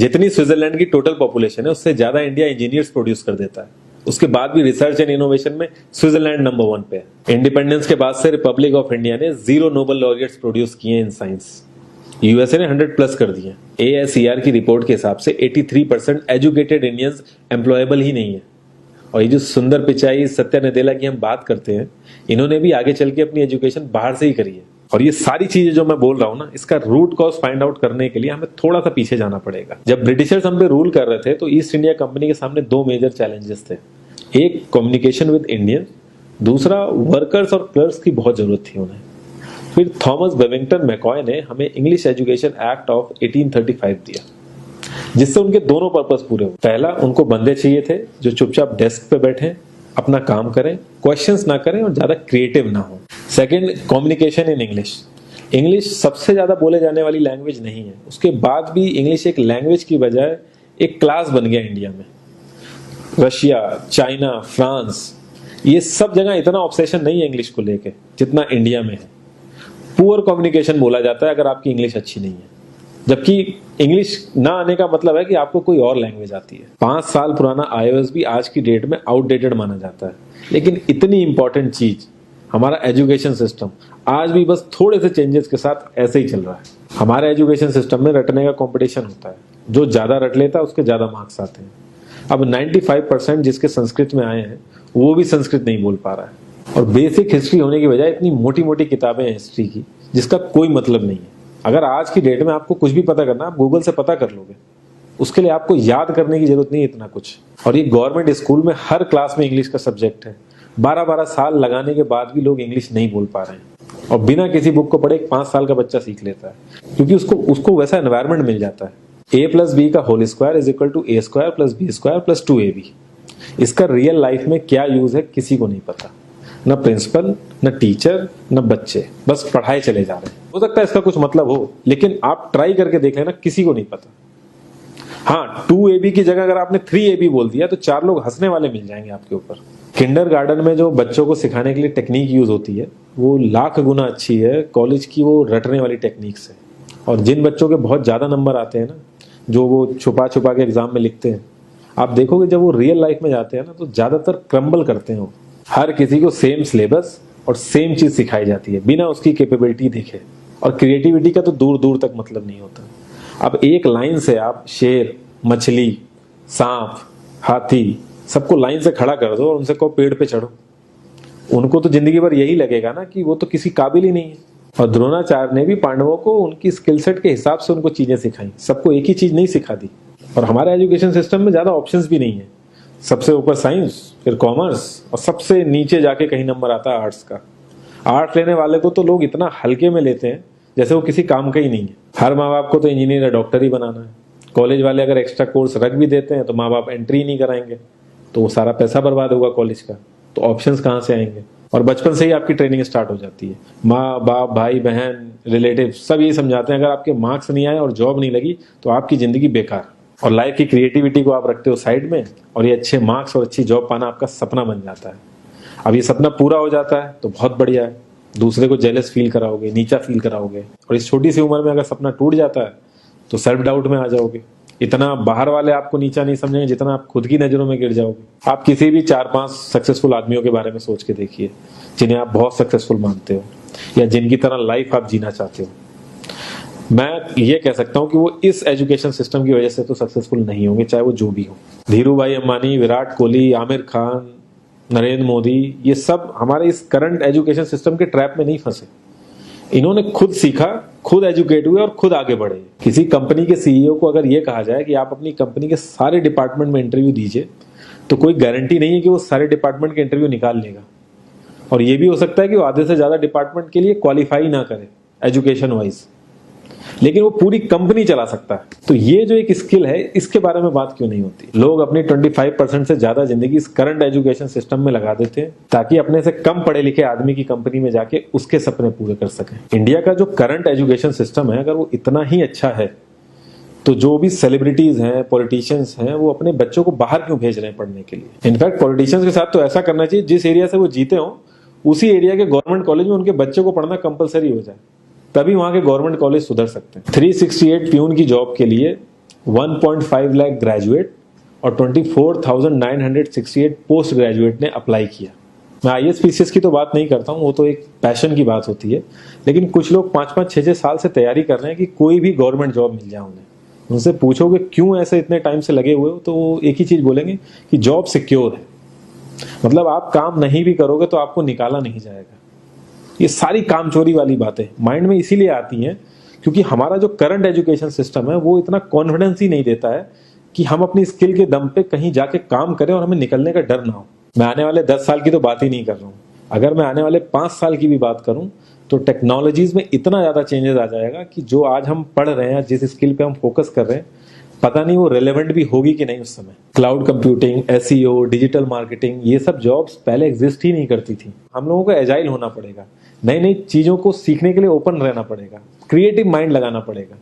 जितनी स्विट्जरलैंड की total population है उससे ज्यादा इंडिया इंजीनियर्स प्रोड्यूस कर देता है। उसके बाद भी रिसर्च एंड इनोवेशन में स्विट्जरलैंड नंबर 1 पे है। इंडिपेंडेंस के बाद से रिपब्लिक ऑफ इंडिया ने 0 नोबेल लॉरिएट्स प्रोड्यूस किए इन साइंस। यूएसए ने 100+ कर दिए। ASER की रिपोर्ट के हिसाब से 83% एजुकेटेड इंडियंस एम्प्लॉयबल ही नहीं है। और ये जो सुंदर पिचाई सत्या नदेला की हम बात करते हैं, इन्होंने भी आगे चल के अपनी एजुकेशन बाहर से ही करी है। और ये सारी चीजें जो मैं बोल रहा हूँ ना, इसका रूट कॉज फाइंड आउट करने के लिए हमें थोड़ा सा पीछे जाना पड़ेगा। जब ब्रिटिशर्स हम पे रूल कर रहे थे तो ईस्ट इंडिया कंपनी के सामने 2 मेजर चैलेंजेस थे। एक कम्युनिकेशन विद इंडियन, दूसरा वर्कर्स और क्लर्क्स की बहुत जरूरत थी उन्हें। फिर थॉमस बेविंगटन मैकॉय ने हमें इंग्लिश एजुकेशन एक्ट ऑफ 1835 दिया, जिससे उनके दोनों पर्पस पूरे हुए। पहला, उनको बंदे चाहिए थे जो चुपचाप डेस्क पे बैठे, अपना काम करें, क्वेश्चंस ना करें और ज्यादा क्रिएटिव ना हो। Second, communication in English. English सबसे ज्यादा बोले जाने वाली लैंग्वेज नहीं है, उसके बाद भी इंग्लिश एक लैंग्वेज की बजाय एक क्लास बन गया इंडिया में। रशिया, चाइना, फ्रांस, ये सब जगह इतना ऑब्सेशन नहीं है इंग्लिश को लेके जितना इंडिया में है। पुअर कम्युनिकेशन बोला जाता है अगर आपकी इंग्लिश अच्छी नहीं है, जबकि इंग्लिश ना आने का मतलब है कि आपको कोई और लैंग्वेज आती है। 5 साल पुराना iOS भी आज की डेट में आउटडेटेड माना जाता है। लेकिन इतनी इंपॉर्टेंट चीज हमारा एजुकेशन सिस्टम आज भी बस थोड़े से चेंजेस के साथ ऐसे ही चल रहा है। हमारे एजुकेशन सिस्टम में रटने का कंपटीशन होता है, जो ज्यादा रट लेता है उसके ज्यादा मार्क्स आते हैं। अब 95% जिसके संस्कृत में आए हैं वो भी संस्कृत नहीं बोल पा रहा है। और बेसिक हिस्ट्री होने की बजाय इतनी मोटी मोटी किताबें हैं हिस्ट्री की जिसका कोई मतलब नहीं है। अगर आज की डेट में आपको कुछ भी पता करना, आप गूगल से पता कर लोगे। उसके लिए आपको याद करने की जरूरत नहीं है इतना कुछ। और ये गवर्नमेंट स्कूल में हर क्लास में इंग्लिश का सब्जेक्ट है। 12-12 साल लगाने के बाद भी लोग इंग्लिश नहीं बोल पा रहे हैं। और बिना किसी बुक को पढ़े एक 5 साल का बच्चा सीख लेता है, क्योंकि उसको वैसा एनवायरमेंट मिल जाता है। A+B का whole square is equal to A² + B² + 2AB। इसका रियल लाइफ में क्या यूज है किसी को नहीं पता, न प्रिंसिपल, न टीचर, न बच्चे, बस पढ़ाए चले जा रहे हैं। हो सकता है इसका कुछ मतलब हो, लेकिन आप ट्राई करके देख लेना, किसी को नहीं पता। हाँ, 2AB की जगह अगर आपने 3AB बोल दिया तो 4 लोग हंसने वाले मिल जाएंगे आपके ऊपर। किंडरगार्टन में जो बच्चों को सिखाने के लिए टेक्निक यूज होती है वो लाख गुना अच्छी है कॉलेज की वो रटने वाली टेक्निक से। और जिन बच्चों के बहुत ज्यादा नंबर आते हैं ना, जो वो छुपा छुपा के एग्जाम में लिखते हैं, आप देखोगे जब वो रियल लाइफ में जाते हैं ना तो ज्यादातर क्रम्बल करते हैं वो। हर किसी को सेम सिलेबस और सेम चीज सिखाई जाती है बिना उसकी कैपेबिलिटी देखे। और क्रिएटिविटी का तो दूर दूर तक मतलब नहीं होता। अब एक लाइन से आप शेर, मछली, सांप, हाथी सबको लाइन से खड़ा कर दो और उनसे कहो पेड़ पे चढ़ो, उनको तो जिंदगी भर यही लगेगा ना कि वो तो किसी काबिल ही नहीं है। और द्रोणाचार्य ने भी पांडवों को उनकी स्किल सेट के हिसाब से उनको चीजें सिखाई, सबको एक ही चीज नहीं सिखा दी। और हमारे एजुकेशन सिस्टम में ज्यादा ऑप्शंस भी नहीं है। सबसे ऊपर साइंस, फिर कॉमर्स, और सबसे नीचे जाके कहीं नंबर आता है आर्ट्स का। आर्ट्स लेने वाले को तो लोग इतना हल्के में लेते हैं जैसे वो किसी काम का ही नहीं है। हर माँ बाप को तो इंजीनियर या डॉक्टर ही बनाना है। कॉलेज वाले अगर एक्स्ट्रा कोर्स रख भी देते हैं तो माँ बाप एंट्री नहीं कराएंगे, तो वो सारा पैसा बर्बाद होगा कॉलेज का। तो ऑप्शंस कहाँ से आएंगे? और बचपन से ही आपकी ट्रेनिंग स्टार्ट हो जाती है। माँ बाप, भाई बहन, रिलेटिव सब ये समझाते हैं अगर आपके मार्क्स नहीं आए और जॉब नहीं लगी तो आपकी जिंदगी बेकार। और लाइफ की क्रिएटिविटी को आप रखते हो साइड में, और ये अच्छे मार्क्स और अच्छी जॉब पाना आपका सपना बन जाता है। अब ये सपना पूरा हो जाता है तो बहुत बढ़िया है, दूसरे को जेलस फील कराओगे, नीचा फील कराओगे। और इस छोटी सी उम्र में अगर सपना टूट जाता है तो सेल्फ डाउट में आ जाओगे। इतना बाहर वाले आपको नीचा नहीं समझेंगे जितना आप खुद की नजरों में गिर जाओगे। आप किसी भी 4-5 सक्सेसफुल आदमियों के बारे में सोच के देखिए जिन्हें आप बहुत सक्सेसफुल मानते हो या जिनकी तरह लाइफ आप जीना चाहते हो। मैं ये कह सकता हूं कि वो इस एजुकेशन सिस्टम की वजह से तो सक्सेसफुल नहीं होंगे, चाहे वो जो भी हो। धीरू भाई अंबानी, विराट कोहली, आमिर खान, नरेंद्र मोदी, ये सब हमारे इस करंट एजुकेशन सिस्टम के ट्रैप में नहीं फंसे। इन्होंने खुद सीखा, खुद एजुकेट हुए और खुद आगे बढ़े। किसी कंपनी के सीईओ को अगर ये कहा जाए कि आप अपनी कंपनी के सारे डिपार्टमेंट में इंटरव्यू दीजिए, तो कोई गारंटी नहीं है कि वो सारे डिपार्टमेंट के इंटरव्यू निकाल लेगा। और ये भी हो सकता है कि वो आधे से ज्यादा डिपार्टमेंट के लिए क्वालिफाई ना करे एजुकेशन वाइज, लेकिन वो पूरी कंपनी चला सकता है। तो ये जो एक स्किल है, इसके बारे में बात क्यों नहीं होती? लोग अपनी 25% से ज्यादा जिंदगी इस करंट एजुकेशन सिस्टम में लगा देते हैं ताकि अपने से कम पढ़े लिखे आदमी की कंपनी में जाके उसके सपने पूरे कर सकें। इंडिया का जो करंट एजुकेशन सिस्टम है, अगर वो इतना ही अच्छा है तो जो भी सेलिब्रिटीज हैं, पॉलिटिशियंस हैं, वो अपने बच्चों को बाहर क्यों भेज रहे हैं पढ़ने के लिए? इनफैक्ट पॉलिटिशियंस के साथ तो ऐसा करना चाहिए, जिस एरिया से वो जीते हो उसी एरिया के गवर्नमेंट कॉलेज में उनके बच्चों को पढ़ना कंपलसरी हो जाए, तभी वहां के गवर्नमेंट कॉलेज सुधर सकते हैं। 368 प्यून की जॉब के लिए 1.5 लाख ग्रेजुएट और 24,968 पोस्ट ग्रेजुएट ने अप्लाई किया। मैं IAS-PCS की तो बात नहीं करता हूँ, वो तो एक पैशन की बात होती है, लेकिन कुछ लोग 5-5, 6-6 साल से तैयारी कर रहे हैं कि कोई भी गवर्नमेंट जॉब मिल जाए उन्हें। उनसे पूछोगे क्यों ऐसे इतने टाइम से लगे हुए हो, तो वो एक ही चीज बोलेंगे कि जॉब सिक्योर है। मतलब आप काम नहीं भी करोगे तो आपको निकाला नहीं जाएगा। ये सारी कामचोरी वाली बातें माइंड में इसीलिए आती हैं क्योंकि हमारा जो करंट एजुकेशन सिस्टम है वो इतना कॉन्फिडेंस ही नहीं देता है कि हम अपनी स्किल के दम पे कहीं जाके काम करें और हमें निकलने का डर ना हो। मैं आने वाले 10 साल की तो बात ही नहीं कर रहा हूँ, अगर मैं आने वाले 5 साल की भी बात करूं तो टेक्नोलॉजीज में इतना ज्यादा चेंजेस आ जाएगा कि जो आज हम पढ़ रहे हैं, जिस स्किल पे हम फोकस कर रहे हैं, पता नहीं वो रेलेवेंट भी होगी कि नहीं उस समय। Cloud computing, SEO, digital marketing, ये सब जॉब्स पहले एग्जिस्ट ही नहीं करती थी। हम लोगों को एजाइल होना पड़ेगा, नई नई चीजों को सीखने के लिए ओपन रहना पड़ेगा, क्रिएटिव माइंड लगाना पड़ेगा।